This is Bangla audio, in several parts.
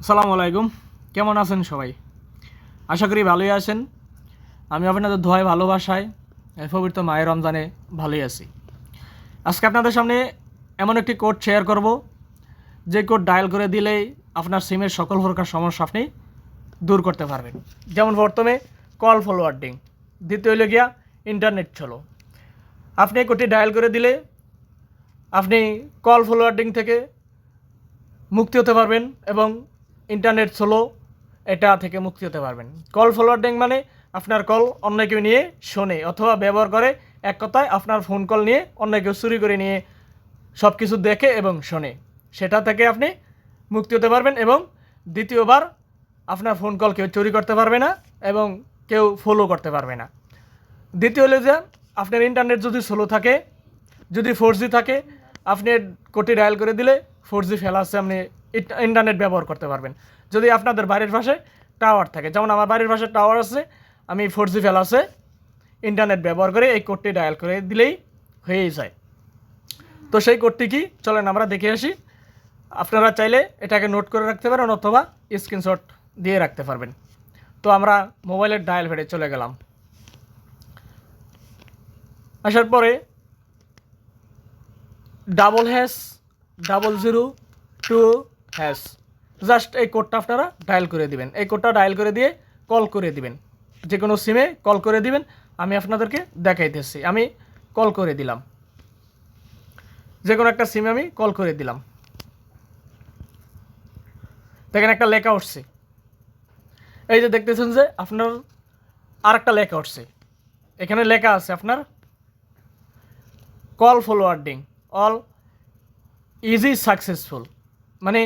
আসসালামু আলাইকুম। কেমন আছেন সবাই? আশা করি ভালোই আছেন। আমি আপনাদের দোয়ায় ভালোবাসায় পবিত্র মায়ের রমজানে ভালোই আছি। আজকে আপনাদের সামনে এমন একটি কোড শেয়ার করব, যে কোড ডায়াল করে দিলেই আপনার সিমের সকল প্রকার সমস্যা আপনি দূর করতে পারবেন। যেমন প্রথমে কল ফরওয়ার্ডিং, দ্বিতীয় হলো গিয়া ইন্টারনেট চলো। আপনি এই কোডটি ডায়াল করে দিলে আপনি কল ফরওয়ার্ডিং থেকে মুক্তি হতে পারবেন এবং ইন্টারনেট স্লো এটা থেকে মুক্তি হতে পারবেন। কল ফরওয়ার্ডিং মানে আপনার কল অন্য কেউ নিয়ে শোনে অথবা ব্যবহার করে, এক কথায় আপনার ফোন কল নিয়ে অন্য কেউ চুরি করে নিয়ে সব কিছু দেখে এবং শোনে, সেটা থেকে আপনি মুক্তি হতে পারবেন। এবং দ্বিতীয়বার আপনার ফোন কল কেউ চুরি করতে পারবে না এবং কেউ ফলো করতে পারবে না। দ্বিতীয় হলো যে আপনার ইন্টারনেট যদি স্লো থাকে, যদি 4G থাকে, আপনি কোডটি ডায়াল করে দিলে 4G ফেলা আছে, আপনি ইন্টারনেট ব্যবহার করতে পারবেন। যদি আপনাদের বাড়ির পাশে টাওয়ার থাকে, যেমন আমার বাড়ির পাশে টাওয়ার আছে, আমি 4G ফেলা আছে, ইন্টারনেট ব্যবহার করে এই কোডটি ডায়াল করে দিলেই হয়েই যায়। তো সেই কোডটি কি, চলেন আমরা দেখে আসি। আপনারা চাইলে এটাকে নোট করে রাখতে পারেন অথবা স্ক্রিনশট দিয়ে রাখতে পারবেন। তো আমরা মোবাইলের ডায়াল প্যাডে চলে গেলাম। আসার পরে #002# জাস্ট এই কোডটা আপনারা ডায়াল করে দিবেন। এই কোডটা ডায়াল করে দিয়ে কল করে দিবেন, যে কোনো সিমে কল করে দিবেন। আমি আপনাদেরকে দেখাইতেছি। আমি কল করে দিলাম, যে কোনো একটা সিমে আমি কল করে দিলাম। দেখেন একটা লেখা উঠছে, এই যে দেখতেছেন যে আপনার আর একটা লেখা উঠছে, এখানে লেখা আছে আপনার call forwarding all easy successful, মানে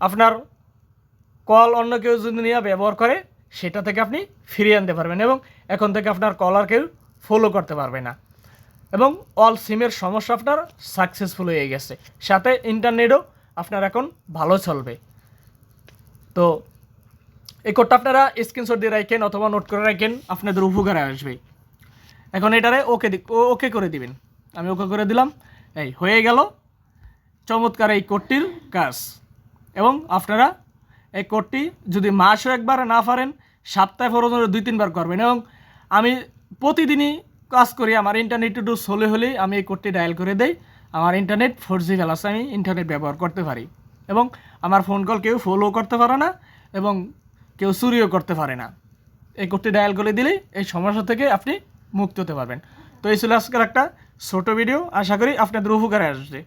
আপনার কল অন্য কেউ যদি নিয়ে ব্যবহার করে সেটা থেকে আপনি ফিরিয়ে আনতে পারবেন এবং এখন থেকে আপনার কল আর কেউ ফলো করতে পারবে না এবং অল সিমের সমস্যা আপনার সাকসেসফুল হয়ে গেছে, সাথে ইন্টারনেটও আপনার এখন ভালো চলবে। তো এই কোডটা আপনারা স্ক্রিনশট দিয়ে রাখেন অথবা নোট করে রাখেন, আপনাদের উপকারে আসবে। এখন এটারে ওকে করে দিবেন। আমি ওকে করে দিলাম, এই হয়ে গেল চমৎকার এই কোডটির কাজ। এবং আপনারা এই কোডটি যদি মাসও একবার না পারেন, সপ্তাহে পর্যন্ত 2-3 বার করবেন। এবং আমি প্রতিদিনই কাজ করি, আমার ইন্টারনেট একটু স্লো হলেই আমি এই কোডটি ডায়াল করে দেই। আমার ইন্টারনেট 4G ফেলাছে, আমি ইন্টারনেট ব্যবহার করতে পারি এবং আমার ফোন কল কেউ ফলো করতে পারে না এবং কেউ চুরিও করতে পারে না। এই কোডটি ডায়াল করে দিলেই এই সমস্যা থেকে আপনি মুক্ত হতে পারবেন। তো এই ছিল আজকের একটা ছোটো ভিডিও, আশা করি আপনাদের উপকারে আসবে।